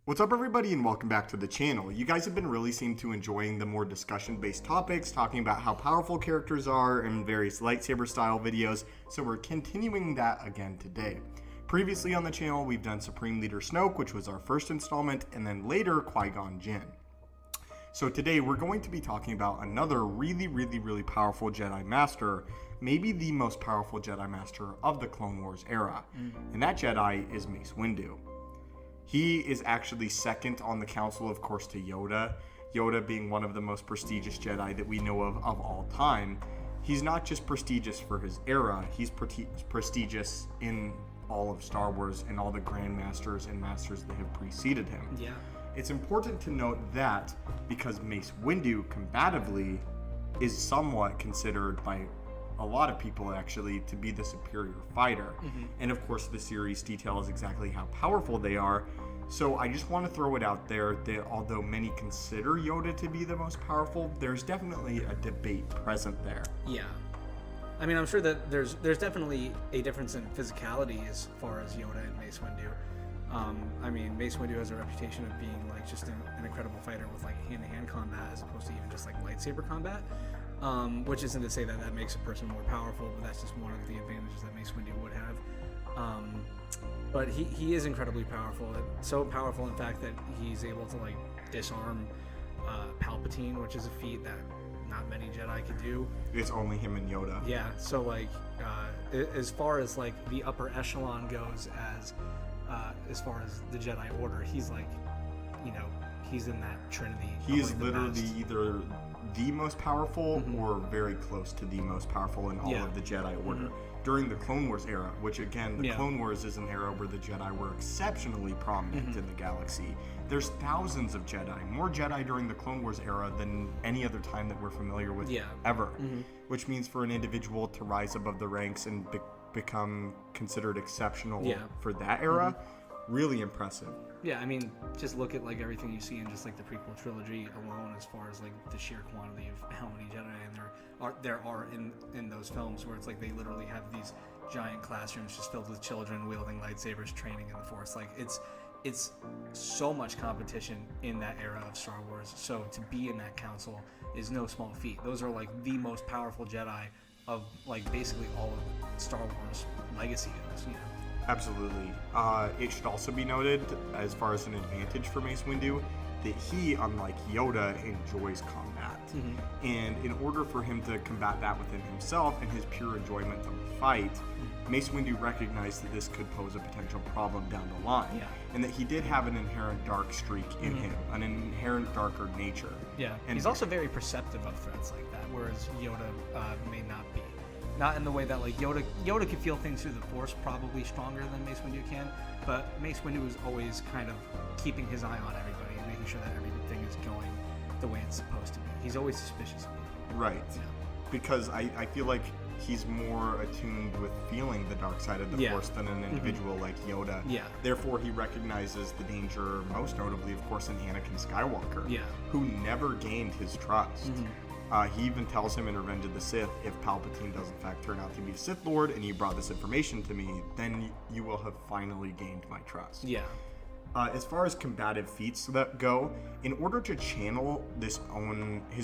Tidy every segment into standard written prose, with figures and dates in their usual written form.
What's up, everybody, and welcome back to the channel. You guys have been really seemed to enjoying the more discussion-based topics, talking about how powerful characters are in various lightsaber style videos, so we're continuing that again today. Previously on the channel, we've done Supreme Leader Snoke, which was our first installment, and then later Qui-Gon Jinn. So today we're going to be talking about another really powerful Jedi Master, maybe the most powerful Jedi Master of the Clone Wars era, and that Jedi is Mace Windu. He is actually second on the council, of course, to Yoda. Yoda being one of the most prestigious Jedi that we know of all time. He's not just prestigious for his era, he's prestigious in all of Star Wars and all the Grandmasters and Masters that have preceded him. Yeah. It's important to note that because Mace Windu, combatively, is somewhat considered by a lot of people actually to be the superior fighter. And of course the series details exactly how powerful they are. So I just want to throw it out there that although many consider Yoda to be the most powerful, there's definitely a debate present there. Yeah. I mean, I'm sure that there's definitely a difference in physicality as far as Yoda and Mace Windu. I mean, Mace Windu has a reputation of being like just an incredible fighter with like hand-to-hand combat as opposed to even just like lightsaber combat. Which isn't to say that that makes a person more powerful, but that's just one of the advantages that Mace Windu would have. But he is incredibly powerful. So powerful, in fact, that he's able to like disarm Palpatine, which is a feat that not many Jedi can do. It's only him and Yoda. Yeah. So like, as far as like the upper echelon goes, as far as the Jedi Order, he's like, he's in that trinity. He is literally either the most powerful or very close to the most powerful in all of the Jedi Order. During the Clone Wars era, which again, the Clone Wars is an era where the Jedi were exceptionally prominent in the galaxy. There's thousands of Jedi, more Jedi during the Clone Wars era than any other time that we're familiar with ever. Which means for an individual to rise above the ranks and become considered exceptional for that era, really impressive. Yeah, I mean, just look at like everything you see in just like the prequel trilogy alone, as far as like the sheer quantity of how many Jedi there are in those films, where it's like they literally have these giant classrooms just filled with children wielding lightsabers, training in the Force. Like it's so much competition in that era of Star Wars. So to be in that council is no small feat. Those are like the most powerful Jedi of like basically all of Star Wars legacy goes. Absolutely. It should also be noted, as far as an advantage for Mace Windu, that he, unlike Yoda, enjoys combat. And in order for him to combat that within himself and his pure enjoyment of the fight, Mace Windu recognized that this could pose a potential problem down the line. And that he did have an inherent dark streak in him, an inherent darker nature. Yeah, and he's also very perceptive of threats like that, whereas Yoda may not be. Not in the way that like Yoda can feel things through the Force probably stronger than Mace Windu can, but Mace Windu is always kind of keeping his eye on everybody and making sure that everything is going the way it's supposed to be. He's always suspicious of people. Right. Because I feel like he's more attuned with feeling the dark side of the Force than an individual like Yoda. Therefore, he recognizes the danger, most notably, of course, in Anakin Skywalker, who never gained his trust. He even tells him in Revenge of the Sith, if Palpatine does in fact turn out to be a Sith Lord and you brought this information to me, then you will have finally gained my trust. As far as combative feats that go, in order to channel his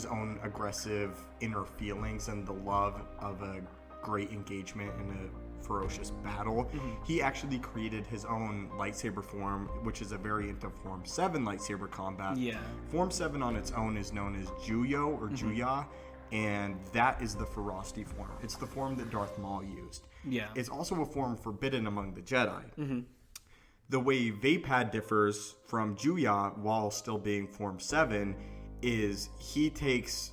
own aggressive inner feelings and the love of a great engagement in a ferocious battle, he actually created his own lightsaber form, which is a variant of Form 7 lightsaber combat. Form 7 on its own is known as Juyo or Juya, and that is the ferocity form. It's the form that Darth Maul used. It's also a form forbidden among the Jedi. The way Vapad differs from Juya while still being Form 7 is he takes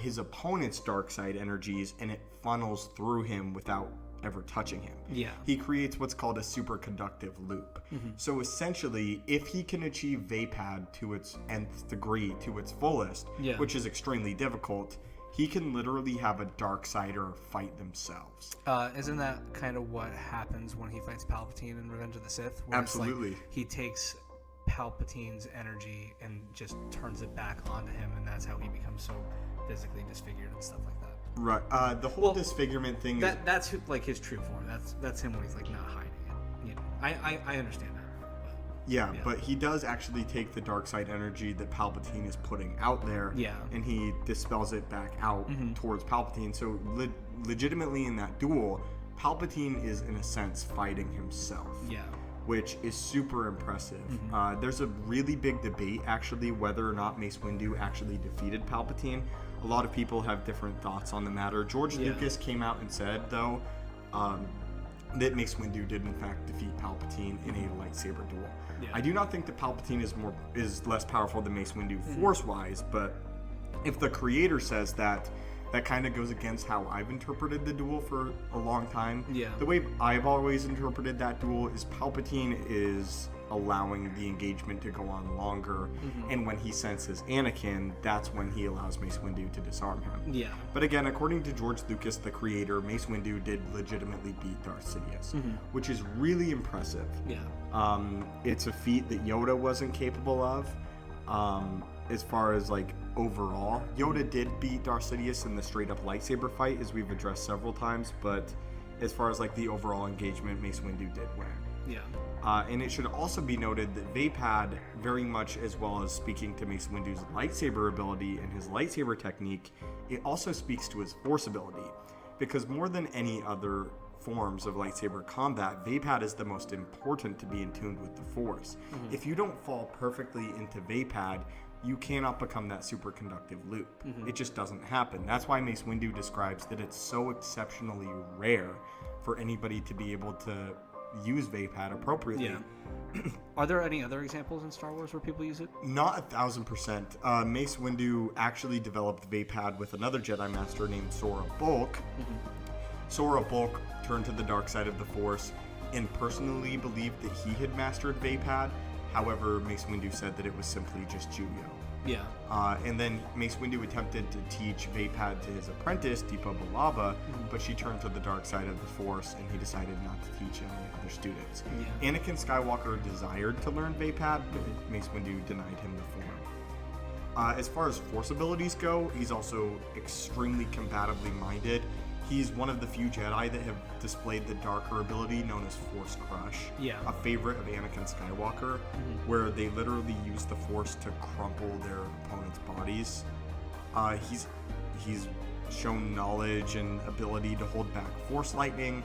his opponent's dark side energies and it funnels through him without ever touching him. He creates what's called a superconductive loop. So essentially, if he can achieve Vapad to its nth degree, to its fullest, which is extremely difficult, he can literally have a Darksider fight themselves. Isn't that kind of what happens when he fights Palpatine in Revenge of the Sith? Where Absolutely. It's like he takes Palpatine's energy and just turns it back onto him, and that's how he becomes so physically disfigured and stuff like that. Right. The whole disfigurement thing that's like his true form. That's him when he's like not hiding it. I understand that. Yeah, but he does actually take the dark side energy that Palpatine is putting out there, and he dispels it back out towards Palpatine. So legitimately in that duel, Palpatine is in a sense fighting himself. Which is super impressive. There's a really big debate, actually, whether or not Mace Windu actually defeated Palpatine. A lot of people have different thoughts on the matter. George Lucas came out and said, though, that Mace Windu did in fact defeat Palpatine in a lightsaber duel. I do not think that Palpatine is less powerful than Mace Windu force-wise, but if the creator says that, that kind of goes against how I've interpreted the duel for a long time. The way I've always interpreted that duel is Palpatine is allowing the engagement to go on longer, and when he senses Anakin, that's when he allows Mace Windu to disarm him. But again, according to George Lucas, the creator, Mace Windu did legitimately beat Darth Sidious, which is really impressive. It's a feat that Yoda wasn't capable of. As far as like overall, Yoda did beat Darth Sidious in the straight up lightsaber fight, as we've addressed several times, but as far as like the overall engagement, Mace Windu did win. And it should also be noted that Vapad, very much as well as speaking to Mace Windu's lightsaber ability and his lightsaber technique, it also speaks to his force ability, because more than any other forms of lightsaber combat, Vapad is the most important to be in tune with the force. If you don't fall perfectly into Vapad, you cannot become that superconductive loop. It just doesn't happen. That's why Mace Windu describes that it's so exceptionally rare for anybody to be able to use Vapad appropriately. Are there any other examples in Star Wars where people use it? Not 1,000%. Mace Windu actually developed Vapad with another Jedi Master named Sora Bulk. Sora Bulk turned to the dark side of the Force and personally believed that he had mastered Vapad. However, Mace Windu said that it was simply just Juyo. And then Mace Windu attempted to teach Vapad to his apprentice, Deepa Billaba, but she turned to the dark side of the Force, and he decided not to teach any other students. Anakin Skywalker desired to learn Vapad, but Mace Windu denied him the form. As far as Force abilities go, he's also extremely combatively minded. He's one of the few Jedi that have displayed the darker ability known as Force Crush, a favorite of Anakin Skywalker, where they literally use the Force to crumple their opponents' bodies. He's shown knowledge and ability to hold back Force Lightning.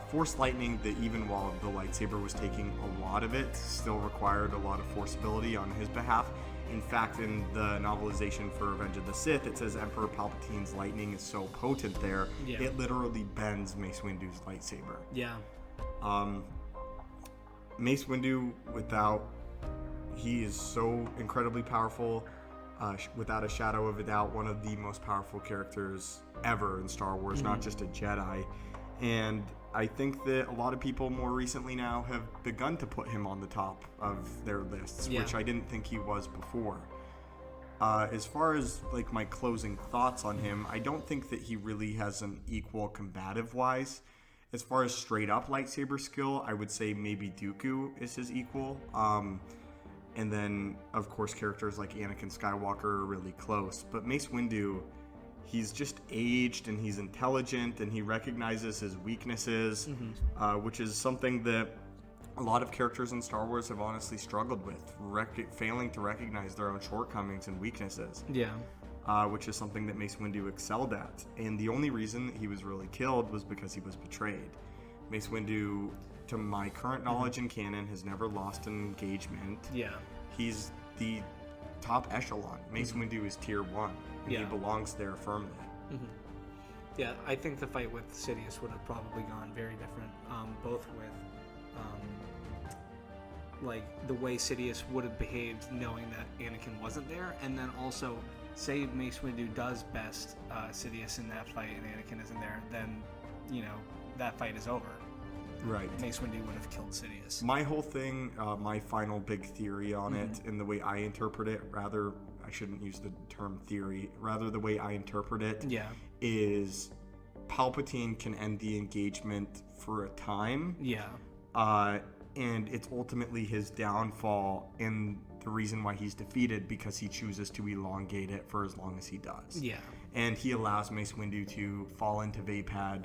Force Lightning that even while the lightsaber was taking a lot of it, still required a lot of force ability on his behalf. In fact, in the novelization for Revenge of the Sith, it says Emperor Palpatine's lightning is so potent there, it literally bends Mace Windu's lightsaber. Mace Windu, he is so incredibly powerful, without a shadow of a doubt, one of the most powerful characters ever in Star Wars, not just a Jedi. And I think that a lot of people more recently now have begun to put him on the top of their lists, which I didn't think he was before. As far as like my closing thoughts on him, I don't think that he really has an equal combative-wise. As far as straight-up lightsaber skill, I would say maybe Dooku is his equal. And then, of course, characters like Anakin Skywalker are really close. But Mace Windu, he's just aged and he's intelligent and he recognizes his weaknesses, which is something that a lot of characters in Star Wars have honestly struggled with, failing to recognize their own shortcomings and weaknesses. Which is something that Mace Windu excelled at. And the only reason that he was really killed was because he was betrayed. Mace Windu, to my current knowledge in canon, has never lost an engagement. He's the top echelon. Mace Windu is tier 1. And he belongs there firmly. Yeah, I think the fight with Sidious would have probably gone very different, both with like the way Sidious would have behaved knowing that Anakin wasn't there, and then also say Mace Windu does best Sidious in that fight and Anakin isn't there, then that fight is over. Right. Mace Windu would have killed Sidious. My whole thing, my final big theory on it, and the way I interpret it, rather, I shouldn't use the term theory, rather the way I interpret it, is Palpatine can end the engagement for a time. And it's ultimately his downfall and the reason why he's defeated, because he chooses to elongate it for as long as he does. And he allows Mace Windu to fall into Vapad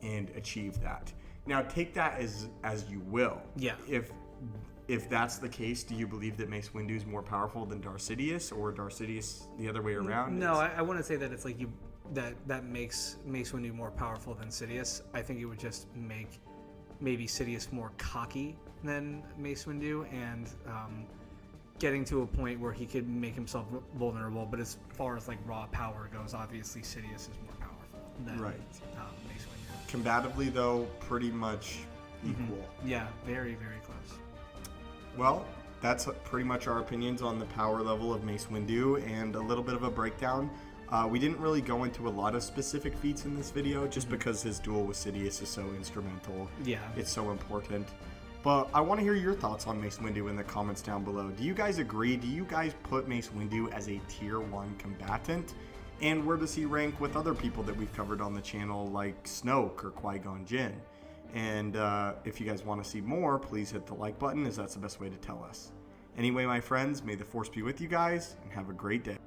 and achieve that. Now, take that as you will. If if that's the case, do you believe that Mace Windu is more powerful than Darth Sidious, or Darth Sidious the other way around? No, I wouldn't say that it's like that makes Mace Windu more powerful than Sidious. I think it would just make maybe Sidious more cocky than Mace Windu, and getting to a point where he could make himself vulnerable. But as far as like raw power goes, obviously Sidious is more powerful than Mace Windu. Combatively, though, pretty much equal. Yeah, very, very close. Well, that's pretty much our opinions on the power level of Mace Windu and a little bit of a breakdown. We didn't really go into a lot of specific feats in this video just because his duel with Sidious is so instrumental. Yeah. It's so important. But I want to hear your thoughts on Mace Windu in the comments down below. Do you guys agree? Do you guys put Mace Windu as a tier 1 combatant? And where does he rank with other people that we've covered on the channel like Snoke or Qui-Gon Jinn? And if you guys want to see more, please hit the like button, as that's the best way to tell us. Anyway, my friends, may the Force be with you guys, and have a great day.